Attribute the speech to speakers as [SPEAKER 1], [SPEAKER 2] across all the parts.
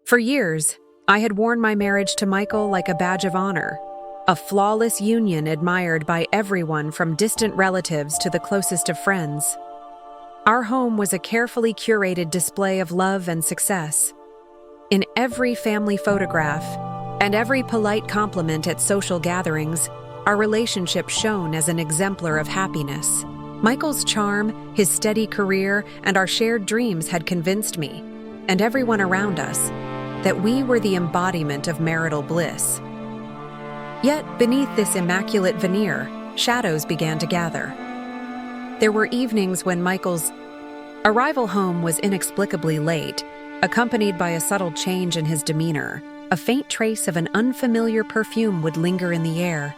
[SPEAKER 1] For years, I had worn my marriage to Michael like a badge of honor, a flawless union admired by everyone from distant relatives to the closest of friends. Our home was a carefully curated display of love and success. In every family photograph and every polite compliment at social gatherings, our relationship shone as an exemplar of happiness. Michael's charm, his steady career, and our shared dreams had convinced me, and everyone around us, that we were the embodiment of marital bliss. Yet, beneath this immaculate veneer, shadows began to gather. There were evenings when Michael's arrival home was inexplicably late, accompanied by a subtle change in his demeanor. A faint trace of an unfamiliar perfume would linger in the air,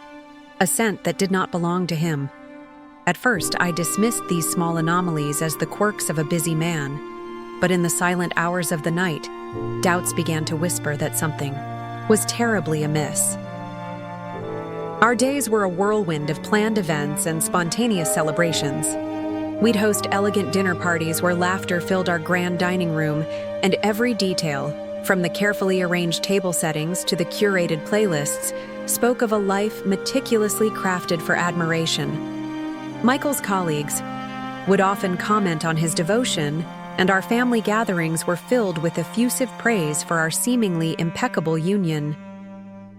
[SPEAKER 1] a scent that did not belong to him. At first, I dismissed these small anomalies as the quirks of a busy man, but in the silent hours of the night, doubts began to whisper that something was terribly amiss. Our days were a whirlwind of planned events and spontaneous celebrations. We'd host elegant dinner parties where laughter filled our grand dining room, and every detail, from the carefully arranged table settings to the curated playlists, spoke of a life meticulously crafted for admiration. Michael's colleagues would often comment on his devotion, and our family gatherings were filled with effusive praise for our seemingly impeccable union.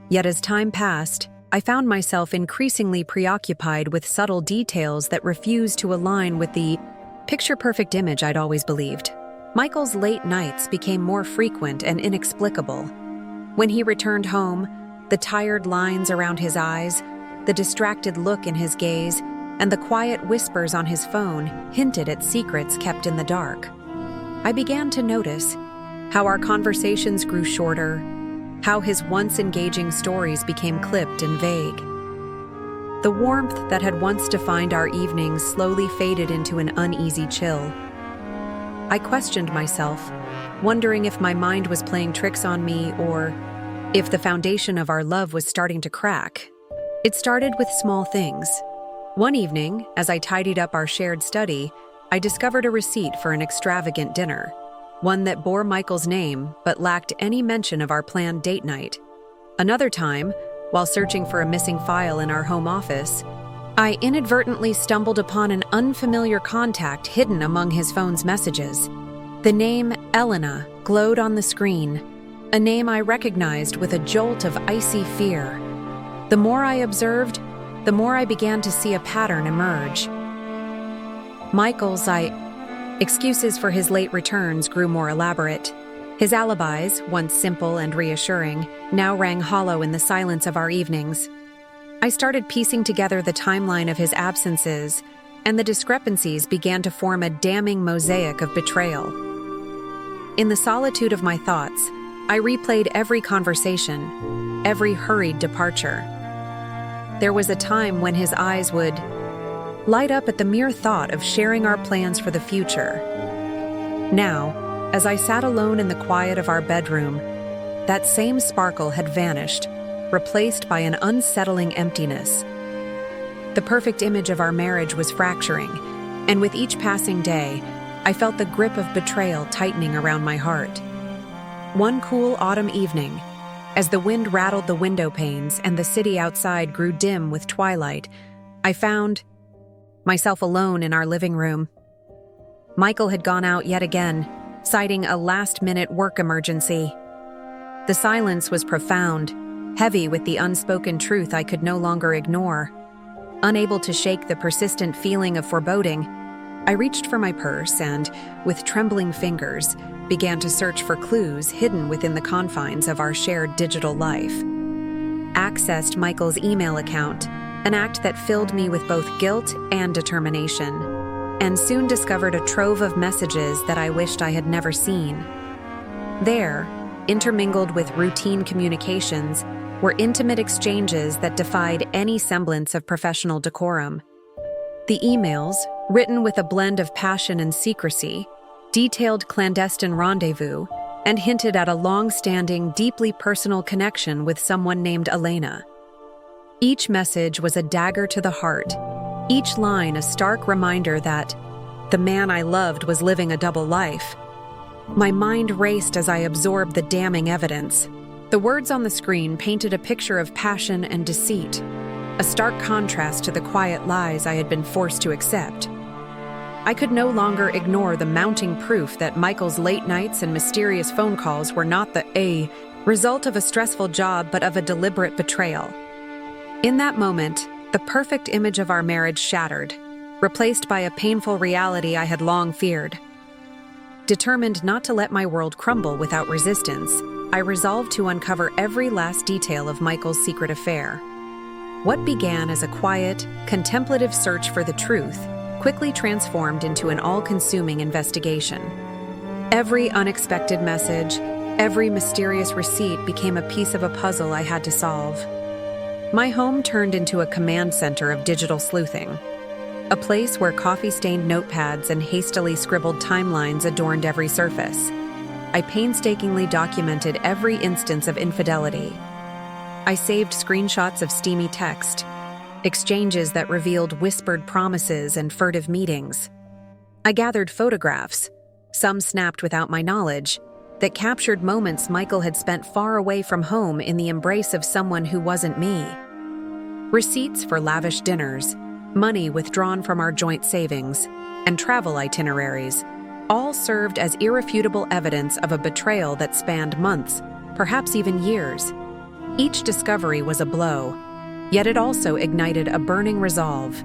[SPEAKER 1] Yet as time passed, I found myself increasingly preoccupied with subtle details that refused to align with the picture-perfect image I'd always believed. Michael's late nights became more frequent and inexplicable. When he returned home, the tired lines around his eyes, the distracted look in his gaze, and the quiet whispers on his phone hinted at secrets kept in the dark. I began to notice how our conversations grew shorter, how his once engaging stories became clipped and vague. The warmth that had once defined our evenings slowly faded into an uneasy chill. I questioned myself, wondering if my mind was playing tricks on me or if the foundation of our love was starting to crack. It started with small things. One evening, as I tidied up our shared study, I discovered a receipt for an extravagant dinner, one that bore Michael's name but lacked any mention of our planned date night. Another time, while searching for a missing file in our home office, I inadvertently stumbled upon an unfamiliar contact hidden among his phone's messages. The name Elena glowed on the screen, a name I recognized with a jolt of icy fear. The more I observed, the more I began to see a pattern emerge. Michael's excuses for his late returns grew more elaborate. His alibis, once simple and reassuring, now rang hollow in the silence of our evenings. I started piecing together the timeline of his absences, and the discrepancies began to form a damning mosaic of betrayal. In the solitude of my thoughts, I replayed every conversation, every hurried departure. There was a time when his eyes would light up at the mere thought of sharing our plans for the future. Now, as I sat alone in the quiet of our bedroom, that same sparkle had vanished, replaced by an unsettling emptiness. The perfect image of our marriage was fracturing, and with each passing day, I felt the grip of betrayal tightening around my heart. One cool autumn evening, as the wind rattled the window panes and the city outside grew dim with twilight, I found myself alone in our living room. Michael had gone out yet again, citing a last-minute work emergency. The silence was profound, heavy with the unspoken truth I could no longer ignore. Unable to shake the persistent feeling of foreboding, I reached for my purse and, with trembling fingers, began to search for clues hidden within the confines of our shared digital life. Accessed Michael's email account, an act that filled me with both guilt and determination, and soon discovered a trove of messages that I wished I had never seen. There, intermingled with routine communications, were intimate exchanges that defied any semblance of professional decorum. The emails, written with a blend of passion and secrecy, detailed clandestine rendezvous, and hinted at a long-standing, deeply personal connection with someone named Elena. Each message was a dagger to the heart, each line a stark reminder that the man I loved was living a double life. My mind raced as I absorbed the damning evidence. The words on the screen painted a picture of passion and deceit, a stark contrast to the quiet lies I had been forced to accept. I could no longer ignore the mounting proof that Michael's late nights and mysterious phone calls were not the result of a stressful job but of a deliberate betrayal. In that moment, the perfect image of our marriage shattered, replaced by a painful reality I had long feared. Determined not to let my world crumble without resistance, I resolved to uncover every last detail of Michael's secret affair. What began as a quiet, contemplative search for the truth quickly transformed into an all-consuming investigation. Every unexpected message, every mysterious receipt became a piece of a puzzle I had to solve. My home turned into a command center of digital sleuthing, a place where coffee-stained notepads and hastily scribbled timelines adorned every surface. I painstakingly documented every instance of infidelity. I saved screenshots of steamy text, exchanges that revealed whispered promises and furtive meetings. I gathered photographs, some snapped without my knowledge, that captured moments Michael had spent far away from home in the embrace of someone who wasn't me. Receipts for lavish dinners, money withdrawn from our joint savings, and travel itineraries all served as irrefutable evidence of a betrayal that spanned months, perhaps even years. Each discovery was a blow, yet it also ignited a burning resolve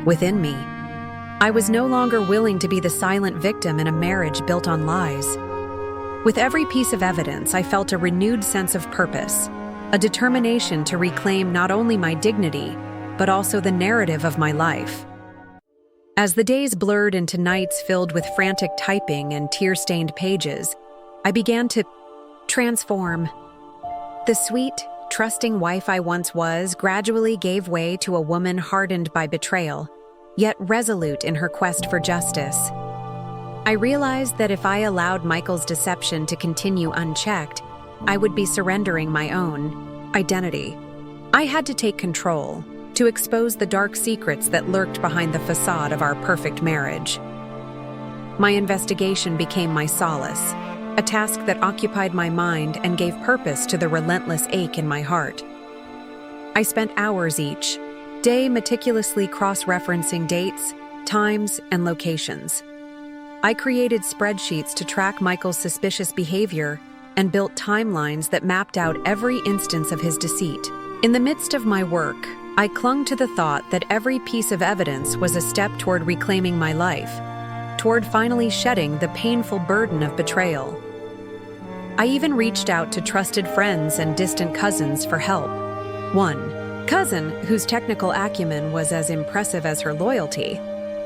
[SPEAKER 1] within me. I was no longer willing to be the silent victim in a marriage built on lies. With every piece of evidence, I felt a renewed sense of purpose, a determination to reclaim not only my dignity, but also the narrative of my life. As the days blurred into nights filled with frantic typing and tear-stained pages, I began to transform. The sweet, trusting wife I once was gradually gave way to a woman hardened by betrayal, yet resolute in her quest for justice. I realized that if I allowed Michael's deception to continue unchecked, I would be surrendering my own identity. I had to take control, to expose the dark secrets that lurked behind the facade of our perfect marriage. My investigation became my solace, a task that occupied my mind and gave purpose to the relentless ache in my heart. I spent hours each day meticulously cross-referencing dates, times, and locations. I created spreadsheets to track Michael's suspicious behavior and built timelines that mapped out every instance of his deceit. In the midst of my work, I clung to the thought that every piece of evidence was a step toward reclaiming my life, toward finally shedding the painful burden of betrayal. I even reached out to trusted friends and distant cousins for help. One cousin, whose technical acumen was as impressive as her loyalty,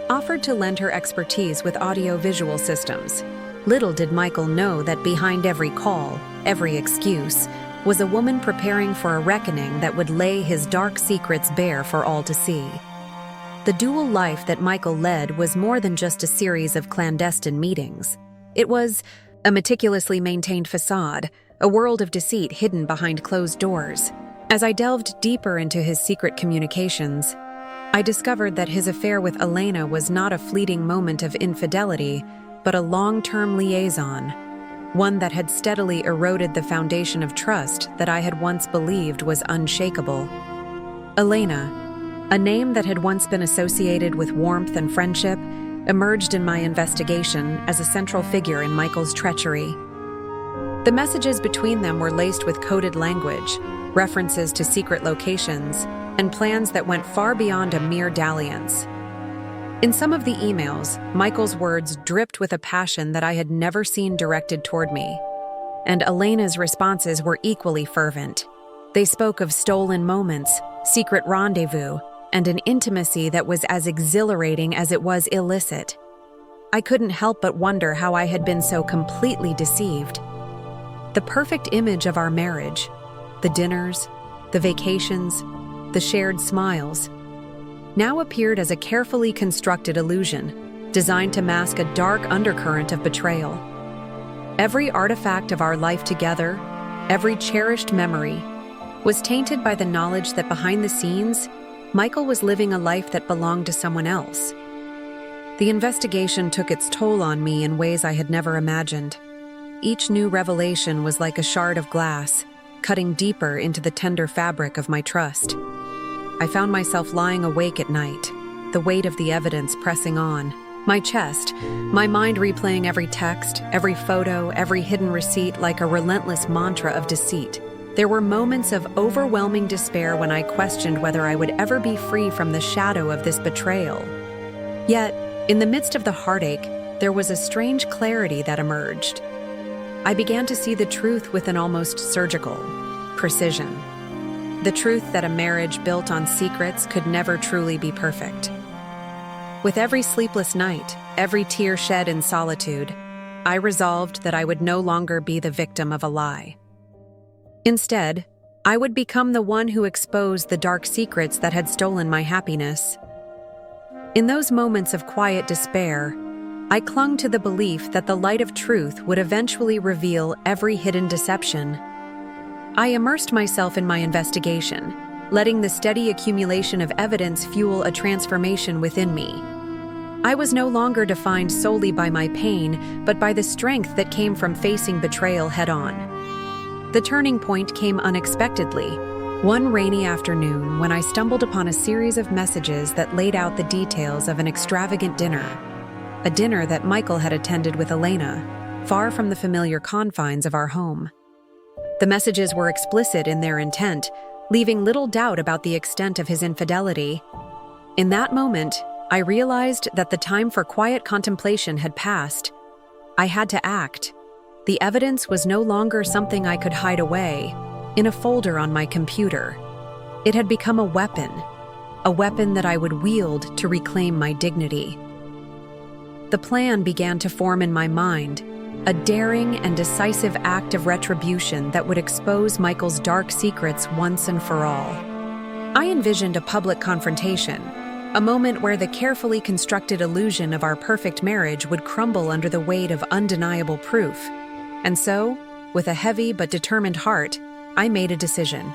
[SPEAKER 1] offered to lend her expertise with audiovisual systems. Little did Michael know that behind every call, every excuse, was a woman preparing for a reckoning that would lay his dark secrets bare for all to see. The dual life that Michael led was more than just a series of clandestine meetings. It was a meticulously maintained façade, a world of deceit hidden behind closed doors. As I delved deeper into his secret communications, I discovered that his affair with Elena was not a fleeting moment of infidelity, but a long-term liaison, one that had steadily eroded the foundation of trust that I had once believed was unshakable. Elena, a name that had once been associated with warmth and friendship, emerged in my investigation as a central figure in Michael's treachery. The messages between them were laced with coded language, references to secret locations, and plans that went far beyond a mere dalliance. In some of the emails, Michael's words dripped with a passion that I had never seen directed toward me, and Elena's responses were equally fervent. They spoke of stolen moments, secret rendezvous, and an intimacy that was as exhilarating as it was illicit. I couldn't help but wonder how I had been so completely deceived. The perfect image of our marriage, the dinners, the vacations, the shared smiles, now appeared as a carefully constructed illusion, designed to mask a dark undercurrent of betrayal. Every artifact of our life together, every cherished memory, was tainted by the knowledge that behind the scenes, Michael was living a life that belonged to someone else. The investigation took its toll on me in ways I had never imagined. Each new revelation was like a shard of glass, cutting deeper into the tender fabric of my trust. I found myself lying awake at night, the weight of the evidence pressing on. My chest, my mind replaying every text, every photo, every hidden receipt like a relentless mantra of deceit. There were moments of overwhelming despair when I questioned whether I would ever be free from the shadow of this betrayal. Yet, in the midst of the heartache, there was a strange clarity that emerged. I began to see the truth with an almost surgical precision. The truth that a marriage built on secrets could never truly be perfect. With every sleepless night, every tear shed in solitude, I resolved that I would no longer be the victim of a lie. Instead, I would become the one who exposed the dark secrets that had stolen my happiness. In those moments of quiet despair, I clung to the belief that the light of truth would eventually reveal every hidden deception. I immersed myself in my investigation, letting the steady accumulation of evidence fuel a transformation within me. I was no longer defined solely by my pain, but by the strength that came from facing betrayal head-on. The turning point came unexpectedly, one rainy afternoon when I stumbled upon a series of messages that laid out the details of an extravagant dinner, a dinner that Michael had attended with Elena, far from the familiar confines of our home. The messages were explicit in their intent, leaving little doubt about the extent of his infidelity. In that moment, I realized that the time for quiet contemplation had passed. I had to act. The evidence was no longer something I could hide away in a folder on my computer. It had become a weapon that I would wield to reclaim my dignity. The plan began to form in my mind, a daring and decisive act of retribution that would expose Michael's dark secrets once and for all. I envisioned a public confrontation, a moment where the carefully constructed illusion of our perfect marriage would crumble under the weight of undeniable proof. And so, with a heavy but determined heart, I made a decision.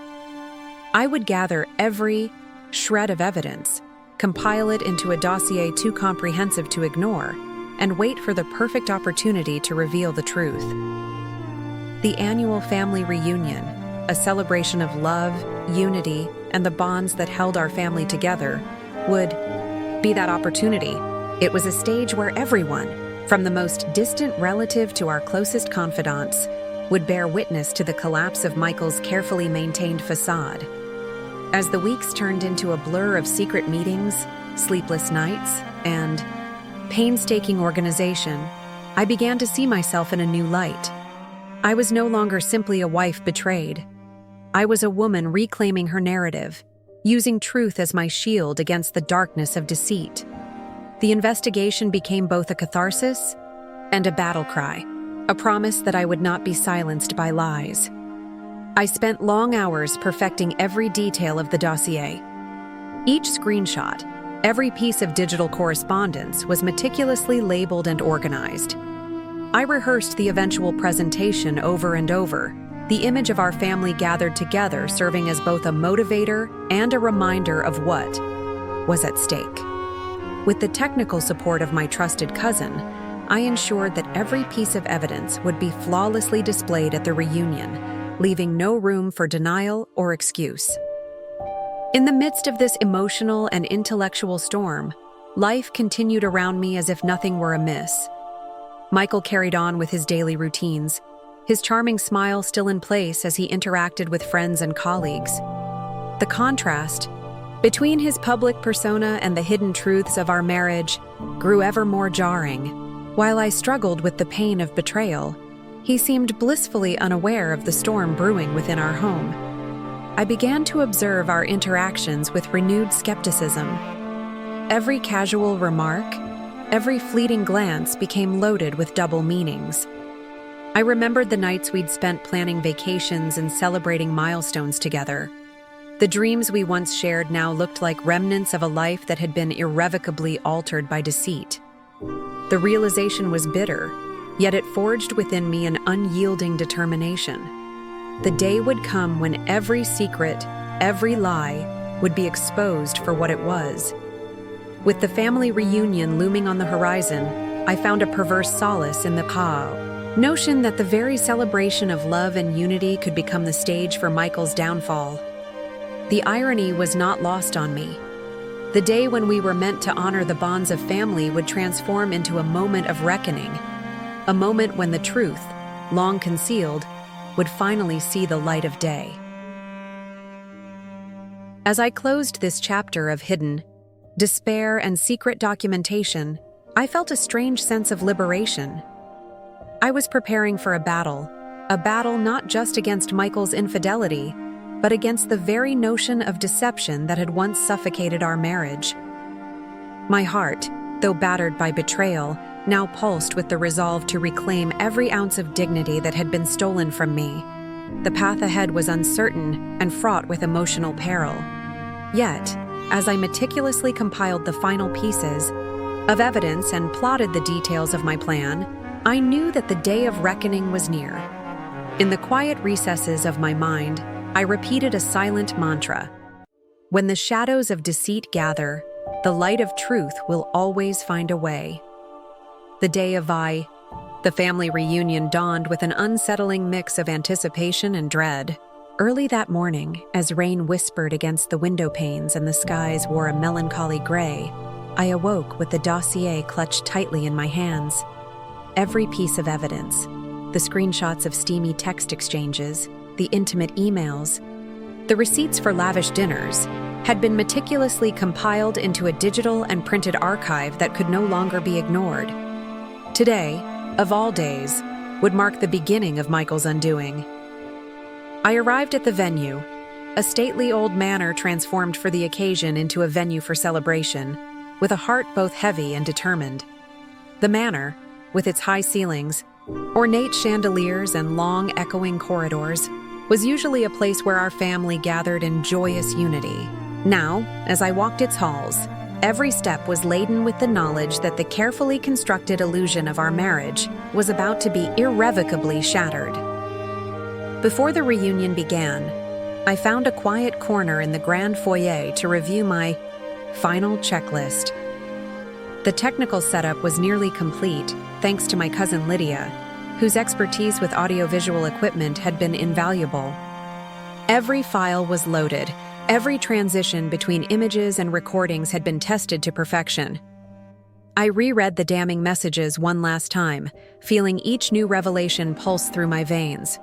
[SPEAKER 1] I would gather every shred of evidence, compile it into a dossier too comprehensive to ignore, and wait for the perfect opportunity to reveal the truth. The annual family reunion, a celebration of love, unity, and the bonds that held our family together, would be that opportunity. It was a stage where everyone, from the most distant relative to our closest confidants, would bear witness to the collapse of Michael's carefully maintained façade. As the weeks turned into a blur of secret meetings, sleepless nights, and painstaking organization, I began to see myself in a new light. I was no longer simply a wife betrayed. I was a woman reclaiming her narrative, using truth as my shield against the darkness of deceit. The investigation became both a catharsis and a battle cry, a promise that I would not be silenced by lies. I spent long hours perfecting every detail of the dossier. Each screenshot, every piece of digital correspondence was meticulously labeled and organized. I rehearsed the eventual presentation over and over, the image of our family gathered together serving as both a motivator and a reminder of what was at stake. With the technical support of my trusted cousin, I ensured that every piece of evidence would be flawlessly displayed at the reunion, leaving no room for denial or excuse. In the midst of this emotional and intellectual storm, life continued around me as if nothing were amiss. Michael carried on with his daily routines, his charming smile still in place as he interacted with friends and colleagues. The contrast between his public persona and the hidden truths of our marriage grew ever more jarring. While I struggled with the pain of betrayal, he seemed blissfully unaware of the storm brewing within our home. I began to observe our interactions with renewed skepticism. Every casual remark, every fleeting glance became loaded with double meanings. I remembered the nights we'd spent planning vacations and celebrating milestones together. The dreams we once shared now looked like remnants of a life that had been irrevocably altered by deceit. The realization was bitter, yet it forged within me an unyielding determination. The day would come when every secret, every lie, would be exposed for what it was. With the family reunion looming on the horizon, I found a perverse solace in the notion that the very celebration of love and unity could become the stage for Michael's downfall. The irony was not lost on me. The day when we were meant to honor the bonds of family would transform into a moment of reckoning, a moment when the truth, long concealed, would finally see the light of day. As I closed this chapter of hidden, despair, and secret documentation, I felt a strange sense of liberation. I was preparing for a battle not just against Michael's infidelity, but against the very notion of deception that had once suffocated our marriage. My heart, though battered by betrayal, now pulsed with the resolve to reclaim every ounce of dignity that had been stolen from me. The path ahead was uncertain and fraught with emotional peril. Yet, as I meticulously compiled the final pieces of evidence and plotted the details of my plan, I knew that the day of reckoning was near. In the quiet recesses of my mind, I repeated a silent mantra. When the shadows of deceit gather, the light of truth will always find a way. The day of the family reunion dawned with an unsettling mix of anticipation and dread. Early that morning, as rain whispered against the window panes and the skies wore a melancholy gray, I awoke with the dossier clutched tightly in my hands. Every piece of evidence, the screenshots of steamy text exchanges, the intimate emails, the receipts for lavish dinners, had been meticulously compiled into a digital and printed archive that could no longer be ignored. Today, of all days, would mark the beginning of Michael's undoing. I arrived at the venue, a stately old manor transformed for the occasion into a venue for celebration, with a heart both heavy and determined. The manor, with its high ceilings, ornate chandeliers, and long, echoing corridors, was usually a place where our family gathered in joyous unity. Now, as I walked its halls, every step was laden with the knowledge that the carefully constructed illusion of our marriage was about to be irrevocably shattered. Before the reunion began, I found a quiet corner in the grand foyer to review my final checklist. The technical setup was nearly complete, thanks to my cousin Lydia, whose expertise with audiovisual equipment had been invaluable. Every file was loaded, every transition between images and recordings had been tested to perfection. I reread the damning messages one last time, feeling each new revelation pulse through my veins.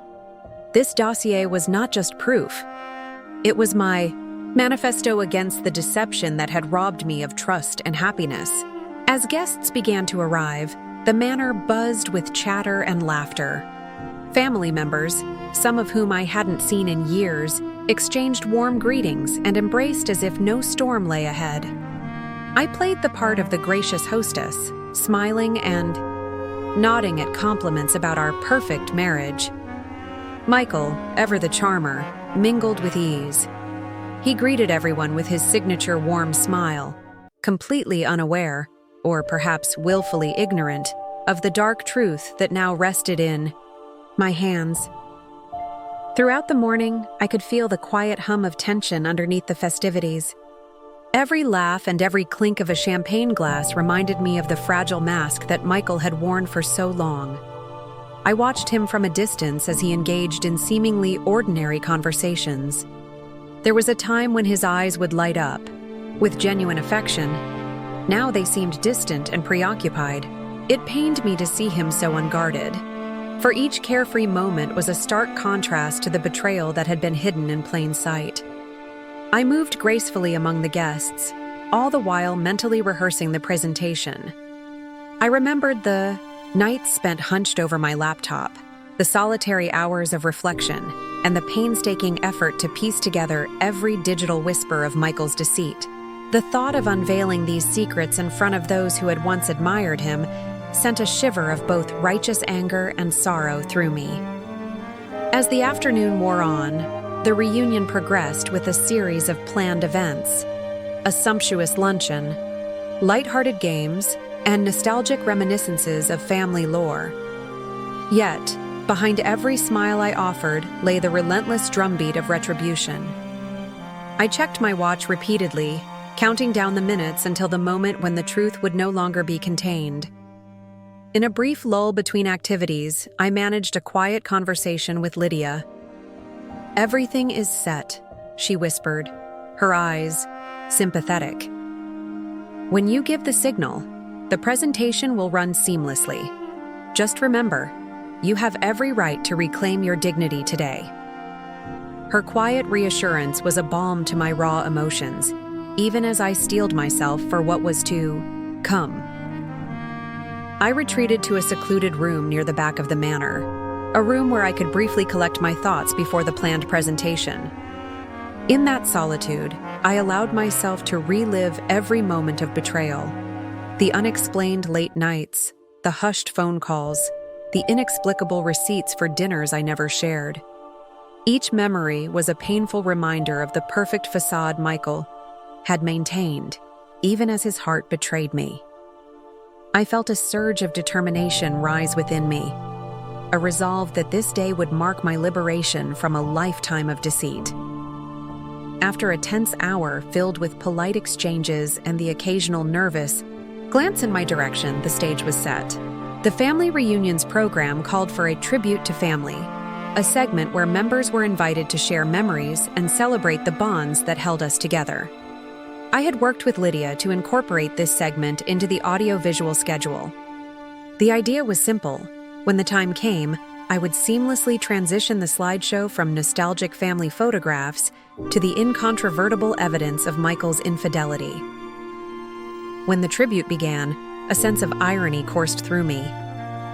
[SPEAKER 1] This dossier was not just proof. It was my manifesto against the deception that had robbed me of trust and happiness. As guests began to arrive, the manor buzzed with chatter and laughter. Family members, some of whom I hadn't seen in years, exchanged warm greetings and embraced as if no storm lay ahead. I played the part of the gracious hostess, smiling and nodding at compliments about our perfect marriage. Michael, ever the charmer, mingled with ease. He greeted everyone with his signature warm smile, completely unaware, or perhaps willfully ignorant, of the dark truth that now rested in my hands. Throughout the morning, I could feel the quiet hum of tension underneath the festivities. Every laugh and every clink of a champagne glass reminded me of the fragile mask that Michael had worn for so long. I watched him from a distance as he engaged in seemingly ordinary conversations. There was a time when his eyes would light up, with genuine affection. Now they seemed distant and preoccupied. It pained me to see him so unguarded. For each carefree moment was a stark contrast to the betrayal that had been hidden in plain sight. I moved gracefully among the guests, all the while mentally rehearsing the presentation. I remembered the nights spent hunched over my laptop, the solitary hours of reflection, and the painstaking effort to piece together every digital whisper of Michael's deceit. The thought of unveiling these secrets in front of those who had once admired him sent a shiver of both righteous anger and sorrow through me. As the afternoon wore on, the reunion progressed with a series of planned events: a sumptuous luncheon, light-hearted games, and nostalgic reminiscences of family lore. Yet, behind every smile I offered lay the relentless drumbeat of retribution. I checked my watch repeatedly, counting down the minutes until the moment when the truth would no longer be contained. In a brief lull between activities, I managed a quiet conversation with Lydia. "Everything is set," she whispered, her eyes sympathetic. "When you give the signal, the presentation will run seamlessly. Just remember, you have every right to reclaim your dignity today." Her quiet reassurance was a balm to my raw emotions, even as I steeled myself for what was to come. I retreated to a secluded room near the back of the manor, a room where I could briefly collect my thoughts before the planned presentation. In that solitude, I allowed myself to relive every moment of betrayal. The unexplained late nights, the hushed phone calls, the inexplicable receipts for dinners I never shared. Each memory was a painful reminder of the perfect façade Michael had maintained, even as his heart betrayed me. I felt a surge of determination rise within me, a resolve that this day would mark my liberation from a lifetime of deceit. After a tense hour filled with polite exchanges and the occasional nervous glance in my direction, the stage was set. The Family Reunions program called for a tribute to family, a segment where members were invited to share memories and celebrate the bonds that held us together. I had worked with Lydia to incorporate this segment into the audiovisual schedule. The idea was simple. When the time came, I would seamlessly transition the slideshow from nostalgic family photographs to the incontrovertible evidence of Michael's infidelity. When the tribute began, a sense of irony coursed through me.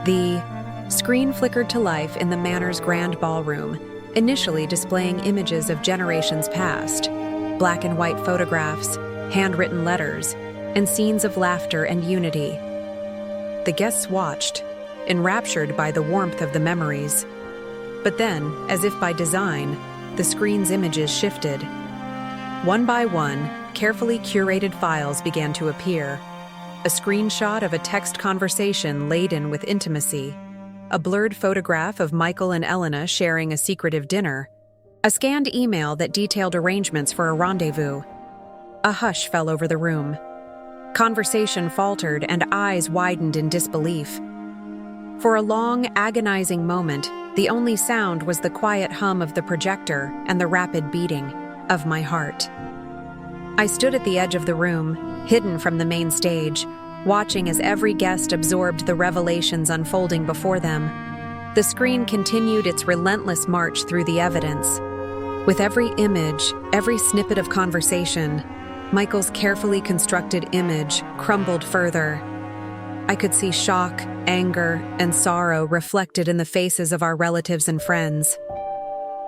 [SPEAKER 1] The screen flickered to life in the manor's grand ballroom, initially displaying images of generations past, black and white photographs, handwritten letters, and scenes of laughter and unity. The guests watched, enraptured by the warmth of the memories. But then, as if by design, the screen's images shifted. One by one, carefully curated files began to appear. A screenshot of a text conversation laden with intimacy, a blurred photograph of Michael and Elena sharing a secretive dinner, a scanned email that detailed arrangements for a rendezvous. A hush fell over the room. Conversation faltered and eyes widened in disbelief. For a long, agonizing moment, the only sound was the quiet hum of the projector and the rapid beating of my heart. I stood at the edge of the room, hidden from the main stage, watching as every guest absorbed the revelations unfolding before them. The screen continued its relentless march through the evidence. With every image, every snippet of conversation, Michael's carefully constructed image crumbled further. I could see shock, anger, and sorrow reflected in the faces of our relatives and friends.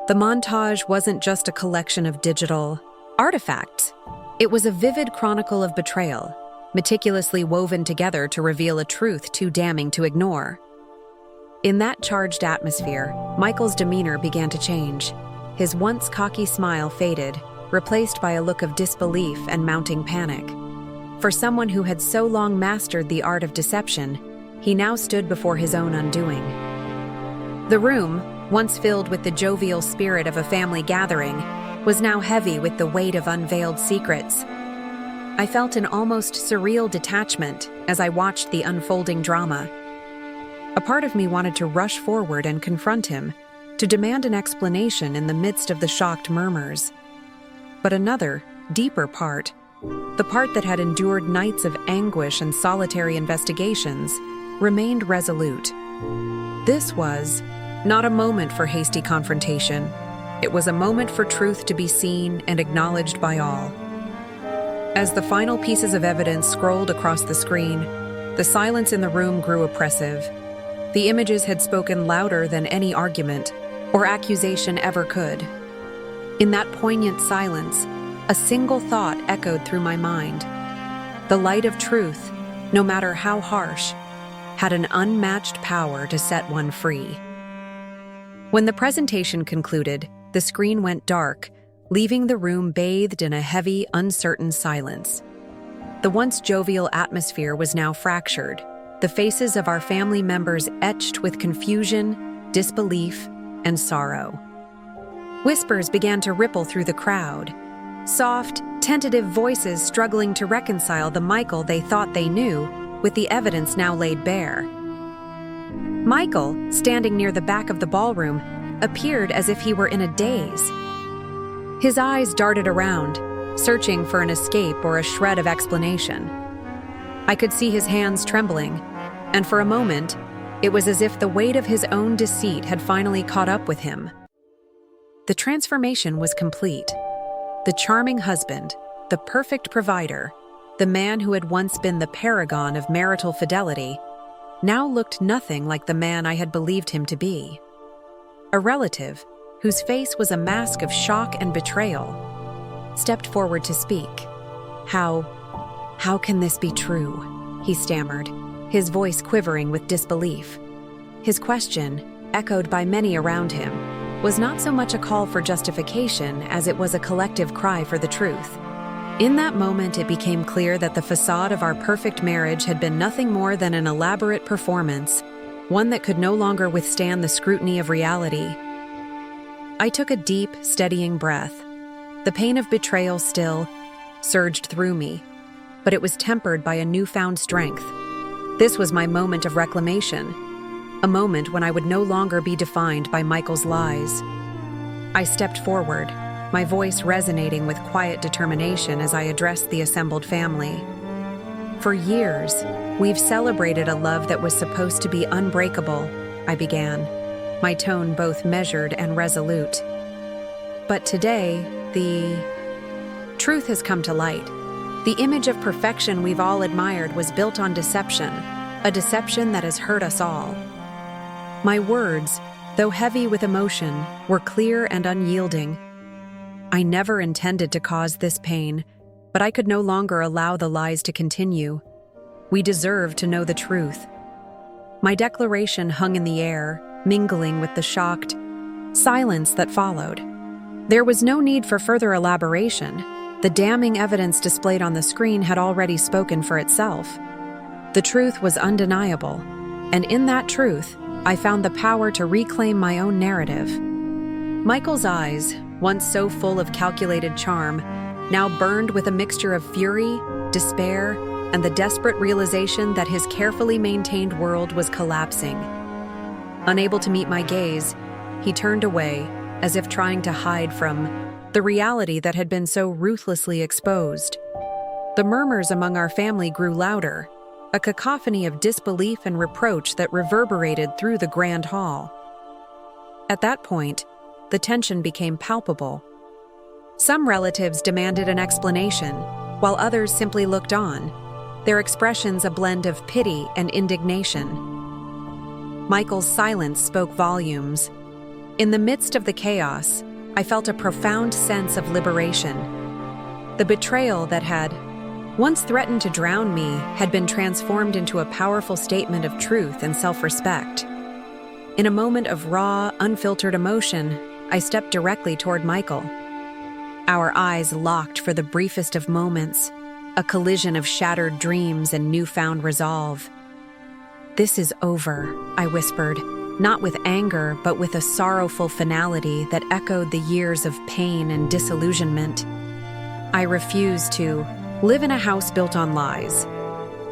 [SPEAKER 1] The montage wasn't just a collection of digital artifacts. It was a vivid chronicle of betrayal, meticulously woven together to reveal a truth too damning to ignore. In that charged atmosphere, Michael's demeanor began to change. His once cocky smile faded, replaced by a look of disbelief and mounting panic. For someone who had so long mastered the art of deception, he now stood before his own undoing. The room, once filled with the jovial spirit of a family gathering, was now heavy with the weight of unveiled secrets. I felt an almost surreal detachment as I watched the unfolding drama. A part of me wanted to rush forward and confront him, to demand an explanation in the midst of the shocked murmurs. But another, deeper part, the part that had endured nights of anguish and solitary investigations, remained resolute. This was not a moment for hasty confrontation. It was a moment for truth to be seen and acknowledged by all. As the final pieces of evidence scrolled across the screen, the silence in the room grew oppressive. The images had spoken louder than any argument or accusation ever could. In that poignant silence, a single thought echoed through my mind. The light of truth, no matter how harsh, had an unmatched power to set one free. When the presentation concluded, the screen went dark, leaving the room bathed in a heavy, uncertain silence. The once jovial atmosphere was now fractured, the faces of our family members etched with confusion, disbelief, and sorrow. Whispers began to ripple through the crowd. soft, tentative voices struggling to reconcile the Michael they thought they knew with the evidence now laid bare. Michael, standing near the back of the ballroom, appeared as if he were in a daze. His eyes darted around, searching for an escape or a shred of explanation. I could see his hands trembling, and for a moment, it was as if the weight of his own deceit had finally caught up with him. The transformation was complete. The charming husband, the perfect provider, the man who had once been the paragon of marital fidelity, now looked nothing like the man I had believed him to be. A relative, whose face was a mask of shock and betrayal, stepped forward to speak. How can this be true?" he stammered, his voice quivering with disbelief. His question, echoed by many around him, was not so much a call for justification as it was a collective cry for the truth. In that moment, it became clear that the façade of our perfect marriage had been nothing more than an elaborate performance, one that could no longer withstand the scrutiny of reality. I took a deep, steadying breath. The pain of betrayal still surged through me, but it was tempered by a newfound strength. This was my moment of reclamation, a moment when I would no longer be defined by Michael's lies. I stepped forward, my voice resonating with quiet determination as I addressed the assembled family. "For years, we've celebrated a love that was supposed to be unbreakable," I began, my tone both measured and resolute. "But today, the truth has come to light. The image of perfection we've all admired was built on deception, a deception that has hurt us all." My words, though heavy with emotion, were clear and unyielding. I never intended to cause this pain, but I could no longer allow the lies to continue. We deserve to know the truth. My declaration hung in the air, mingling with the shocked silence that followed. There was no need for further elaboration. The damning evidence displayed on the screen had already spoken for itself. The truth was undeniable, and in that truth, I found the power to reclaim my own narrative. Michael's eyes, once so full of calculated charm, now burned with a mixture of fury, despair, and the desperate realization that his carefully maintained world was collapsing. Unable to meet my gaze, he turned away, as if trying to hide from the reality that had been so ruthlessly exposed. The murmurs among our family grew louder, a cacophony of disbelief and reproach that reverberated through the grand hall. At that point, the tension became palpable. Some relatives demanded an explanation, while others simply looked on, their expressions a blend of pity and indignation. Michael's silence spoke volumes. In the midst of the chaos, I felt a profound sense of liberation. The betrayal that had once threatened to drown me had been transformed into a powerful statement of truth and self-respect. In a moment of raw, unfiltered emotion, I stepped directly toward Michael. Our eyes locked for the briefest of moments, a collision of shattered dreams and newfound resolve. "This is over," I whispered, not with anger, but with a sorrowful finality that echoed the years of pain and disillusionment. "I refuse to live in a house built on lies."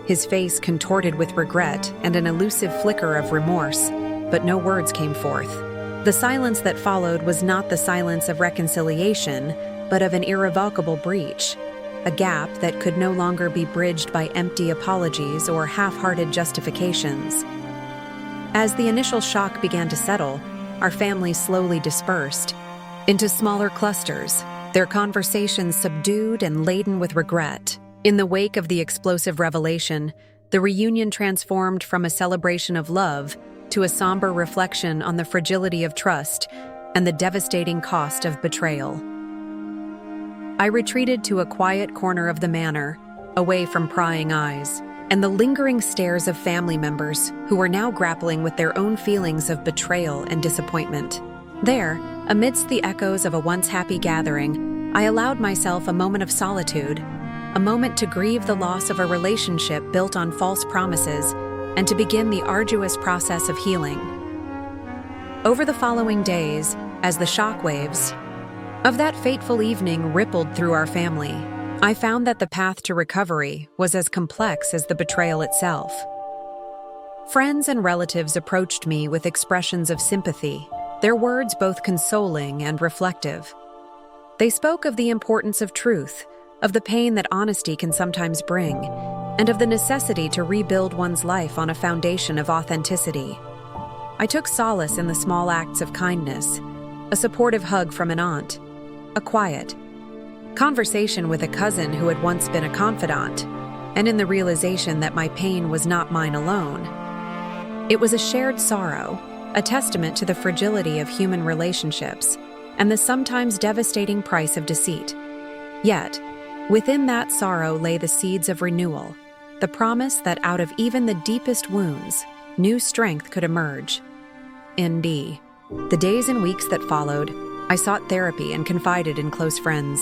[SPEAKER 1] His face contorted with regret and an elusive flicker of remorse, but no words came forth. The silence that followed was not the silence of reconciliation, but of an irrevocable breach, a gap that could no longer be bridged by empty apologies or half-hearted justifications. As the initial shock began to settle, our family slowly dispersed into smaller clusters, their conversations subdued and laden with regret. In the wake of the explosive revelation, the reunion transformed from a celebration of love to a somber reflection on the fragility of trust and the devastating cost of betrayal. I retreated to a quiet corner of the manor, away from prying eyes and the lingering stares of family members who were now grappling with their own feelings of betrayal and disappointment. There, amidst the echoes of a once happy gathering, I allowed myself a moment of solitude, a moment to grieve the loss of a relationship built on false promises and to begin the arduous process of healing. Over the following days, as the shockwaves of that fateful evening rippled through our family. I found that the path to recovery was as complex as the betrayal itself. Friends and relatives approached me with expressions of sympathy, their words both consoling and reflective. They spoke of the importance of truth, of the pain that honesty can sometimes bring, and of the necessity to rebuild one's life on a foundation of authenticity. I took solace in the small acts of kindness, a supportive hug from an aunt, a quiet conversation with a cousin who had once been a confidant, and in the realization that my pain was not mine alone. It was a shared sorrow, a testament to the fragility of human relationships and the sometimes devastating price of deceit. Yet, within that sorrow lay the seeds of renewal, the promise that out of even the deepest wounds, new strength could emerge. Indeed, the days and weeks that followed, I sought therapy and confided in close friends.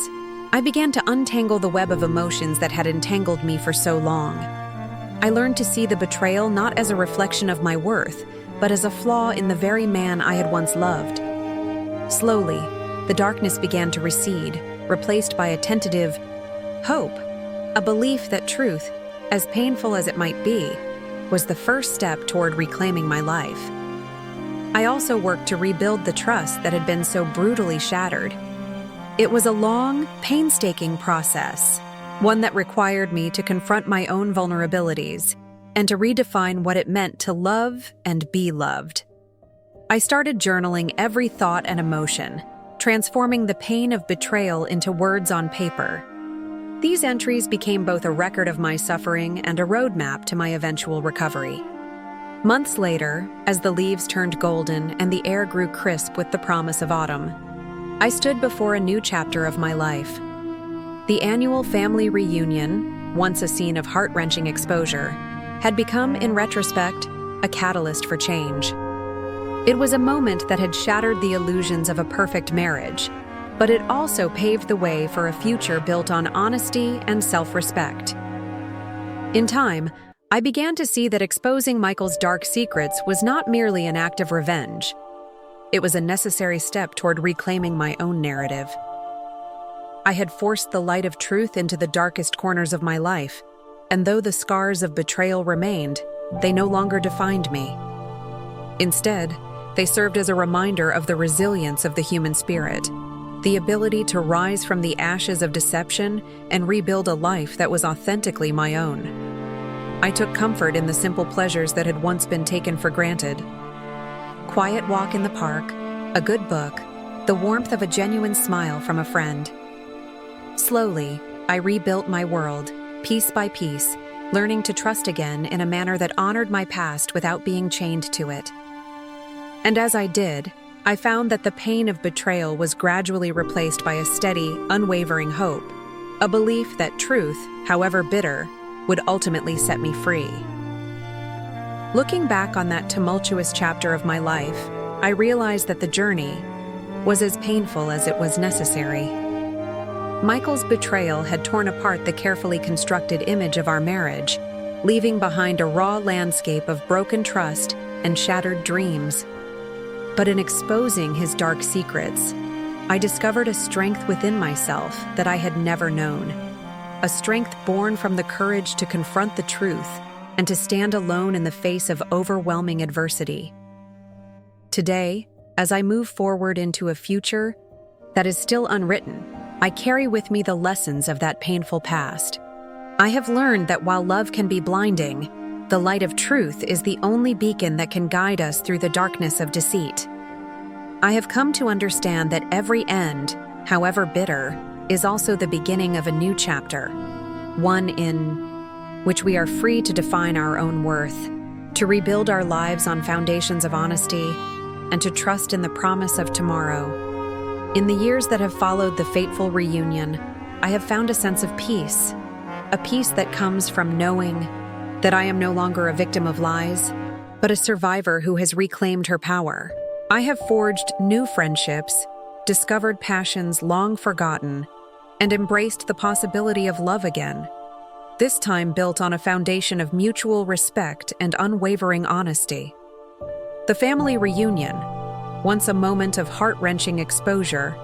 [SPEAKER 1] I began to untangle the web of emotions that had entangled me for so long. I learned to see the betrayal not as a reflection of my worth, but as a flaw in the very man I had once loved. Slowly, the darkness began to recede, replaced by a tentative hope, a belief that truth, as painful as it might be, was the first step toward reclaiming my life. I also worked to rebuild the trust that had been so brutally shattered. It was a long, painstaking process, one that required me to confront my own vulnerabilities and to redefine what it meant to love and be loved. I started journaling every thought and emotion, transforming the pain of betrayal into words on paper. These entries became both a record of my suffering and a roadmap to my eventual recovery. Months later, as the leaves turned golden and the air grew crisp with the promise of autumn, I stood before a new chapter of my life. The annual family reunion, once a scene of heart-wrenching exposure, had become, in retrospect, a catalyst for change. It was a moment that had shattered the illusions of a perfect marriage, but it also paved the way for a future built on honesty and self-respect. In time, I began to see that exposing Michael's dark secrets was not merely an act of revenge. It was a necessary step toward reclaiming my own narrative. I had forced the light of truth into the darkest corners of my life, and though the scars of betrayal remained, they no longer defined me. Instead, they served as a reminder of the resilience of the human spirit, the ability to rise from the ashes of deception and rebuild a life that was authentically my own. I took comfort in the simple pleasures that had once been taken for granted. Quiet walk in the park, a good book, the warmth of a genuine smile from a friend. Slowly, I rebuilt my world, piece by piece, learning to trust again in a manner that honored my past without being chained to it. And as I did, I found that the pain of betrayal was gradually replaced by a steady, unwavering hope, a belief that truth, however bitter, would ultimately set me free. Looking back on that tumultuous chapter of my life, I realized that the journey was as painful as it was necessary. Michael's betrayal had torn apart the carefully constructed image of our marriage, leaving behind a raw landscape of broken trust and shattered dreams. But in exposing his dark secrets, I discovered a strength within myself that I had never known. A strength born from the courage to confront the truth and to stand alone in the face of overwhelming adversity. Today, as I move forward into a future that is still unwritten, I carry with me the lessons of that painful past. I have learned that while love can be blinding, the light of truth is the only beacon that can guide us through the darkness of deceit. I have come to understand that every end, however bitter, is also the beginning of a new chapter, one in which we are free to define our own worth, to rebuild our lives on foundations of honesty, and to trust in the promise of tomorrow. In the years that have followed the fateful reunion, I have found a sense of peace, a peace that comes from knowing that I am no longer a victim of lies, but a survivor who has reclaimed her power. I have forged new friendships, discovered passions long forgotten, and embraced the possibility of love again, this time built on a foundation of mutual respect and unwavering honesty. The family reunion, once a moment of heart-wrenching exposure,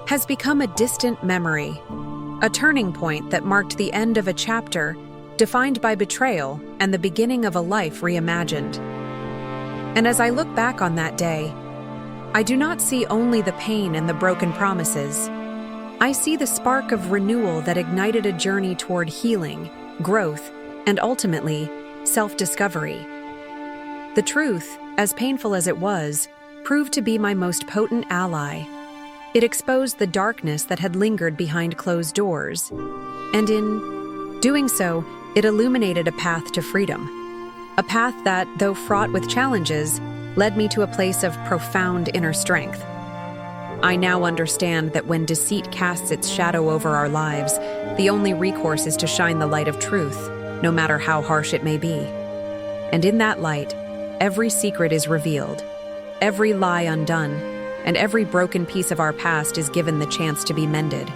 [SPEAKER 1] has become a distant memory, a turning point that marked the end of a chapter defined by betrayal and the beginning of a life reimagined. And as I look back on that day, I do not see only the pain and the broken promises. I see the spark of renewal that ignited a journey toward healing, growth, and ultimately, self-discovery. The truth, as painful as it was, proved to be my most potent ally. It exposed the darkness that had lingered behind closed doors, and in doing so, it illuminated a path to freedom. A path that, though fraught with challenges, led me to a place of profound inner strength. I now understand that when deceit casts its shadow over our lives, the only recourse is to shine the light of truth, no matter how harsh it may be. And in that light, every secret is revealed, every lie undone, and every broken piece of our past is given the chance to be mended.